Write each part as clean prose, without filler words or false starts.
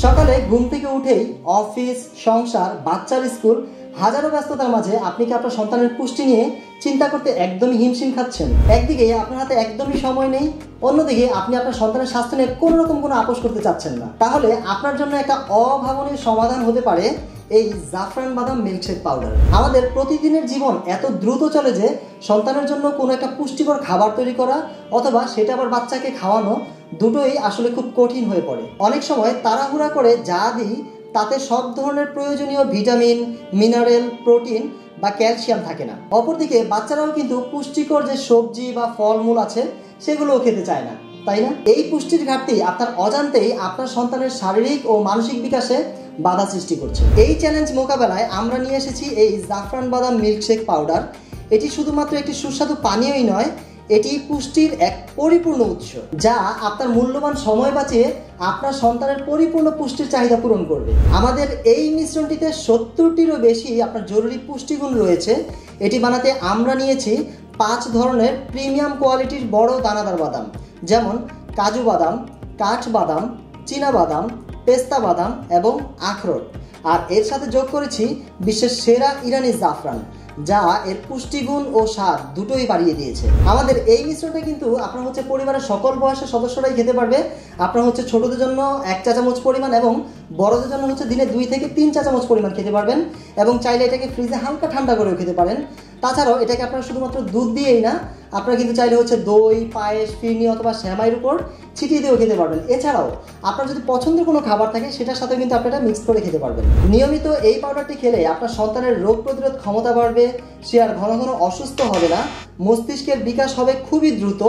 সকালে ঘুম থেকে উঠেই অফিস, সংসার, বাচ্চার স্কুল, হাজারো ব্যস্ততার মাঝে আপনি কি আপনার সন্তানের পুষ্টি নিয়ে চিন্তা করতে একদমই হিমশিম খাচ্ছেন? একদিকে আপনার হাতে একদমই সময় নেই, অন্যদিকে আপনি আপনার সন্তানের স্বাস্থ্য নিয়ে কোনো রকম কোনো আপোষ করতে চাচ্ছেন না। তাহলে আপনার জন্য একটা অভাবনীয় সমাধান হতে পারে এই জাফরান বাদাম মিল্কশেক পাউডার। আমাদের প্রতিদিনের জীবন এত দ্রুত চলে যে সন্তানের জন্য কোনো একটা পুষ্টিকর খাবার তৈরি করা অথবা সেটা আবার বাচ্চাকে খাওয়ানো দুটোই আসলে খুব কঠিন হয়ে পড়ে। অনেক সময় তাড়াহুড়া করে যা দিই তাতে সব ধরনের প্রয়োজনীয় ভিটামিন, মিনারেল, প্রোটিন বা ক্যালসিয়াম থাকে না। অপরদিকে বাচ্চারাও কিন্তু পুষ্টিকর যে সবজি বা ফলমূল আছে সেগুলোও খেতে চায় না, তাই না? এই পুষ্টির ঘাটতি আপনার অজান্তেই আপনার সন্তানের শারীরিক ও মানসিক বিকাশে বাধা সৃষ্টি করছে। এই চ্যালেঞ্জ মোকাবেলায় আমরা নিয়ে এসেছি এই জাফরান বাদাম মিল্কশেক পাউডার। এটি শুধুমাত্র একটি সুস্বাদু পানীয়ই নয়, এটি পুষ্টির এক পরিপূর্ণ উৎস, যা আপনার মূল্যবান সময় বাঁচিয়ে আপনার সন্তানের পরিপূর্ণ পুষ্টির চাহিদা পূরণ করবে। আমাদের এই মিশ্রণটিতে 70টিরও বেশি আপনার জরুরি পুষ্টিগুণ রয়েছে। এটি বানাতে আমরা নিয়েছি 5 ধরনের প্রিমিয়াম কোয়ালিটির বড় দানাদার বাদাম, যেমন কাজু বাদাম, কাঠ বাদাম, চীনা বাদাম, পেস্তা বাদাম এবং আখরোট। আর এর সাথে যোগ করেছি বিশ্বের সেরা ইরানি জাফরান, যা এর পুষ্টিগুণ ও স্বাদ দুটোই বাড়িয়ে দিয়েছে। আমাদের এই মিশ্রণটা কিন্তু আপনার পরিবারের সকল বয়সের সদস্যরাই খেতে পারবে। আপনার ছোটদের জন্য 1 চা চামচ পরিমাণ এবং বড়দের জন্য দিনে 2 থেকে 3 চা চামচ পরিমাণ খেতে পারবেন এবং চাইলে এটাকে ফ্রিজে হালকা ঠান্ডা করেও খেতে পারেন। তাছাড়াও এটাকে আপনারা শুধুমাত্র দুধ দিয়েই না, আপনারা কিন্তু চাইলে দই, পায়েস, ফিরনি অথবা সেমাইয়ের উপর ছিটিয়ে দিয়েও খেতে পারবেন। এছাড়াও আপনার যদি পছন্দের কোনো খাবার থাকে সেটার সাথেও কিন্তু আপনারা মিক্স করে খেতে পারবেন। নিয়মিত এই পাউডারটি খেলে আপনার সন্তানের রোগ প্রতিরোধ ক্ষমতা বাড়বে, সে আর ঘন ঘন অসুস্থ হবে না, মস্তিষ্কের বিকাশ হবে খুবই দ্রুত,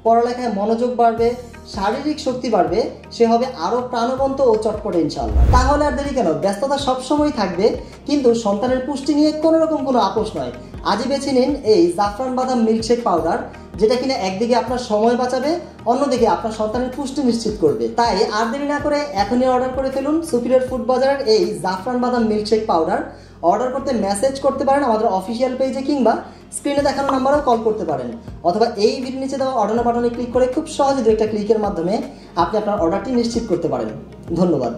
পড়ালেখায় মনোযোগ বাড়বে, শারীরিক শক্তি বাড়বে, সে হবে আরও প্রাণবন্ত ও চটপটে ইনশাআল্লাহ। তাহলে আর দেরি কেন? ব্যস্ততা সবসময় থাকবে, কিন্তু সন্তানের পুষ্টি নিয়ে কোনো রকম কোনো আপোষ নয়। আজই বেছে নিন এই জাফরান বাদাম মিল্কশেক পাউডার, যেটা কিনা একদিকে আপনার সময় বাঁচাবে, অন্যদিকে আপনার সন্তানের পুষ্টি নিশ্চিত করবে। তাই আর দেরি না করে এখনই অর্ডার করে ফেলুন সুপিরিয়র ফুড বাজারের এই জাফরান বাদাম মিল্কশেক পাউডার। অর্ডার করতে মেসেজ করতে পারেন আমাদের অফিসিয়াল পেজে, কিংবা স্ক্রিনে দেখানো নাম্বারেও কল করতে পারেন, অথবা এই ভিডিওর নিচে দেওয়া অর্ডার বাটনে ক্লিক করে খুব সহজে 2 ক্লিকের মাধ্যমে আপনি আপনার অর্ডারটি নিশ্চিত করতে পারেন। ধন্যবাদ।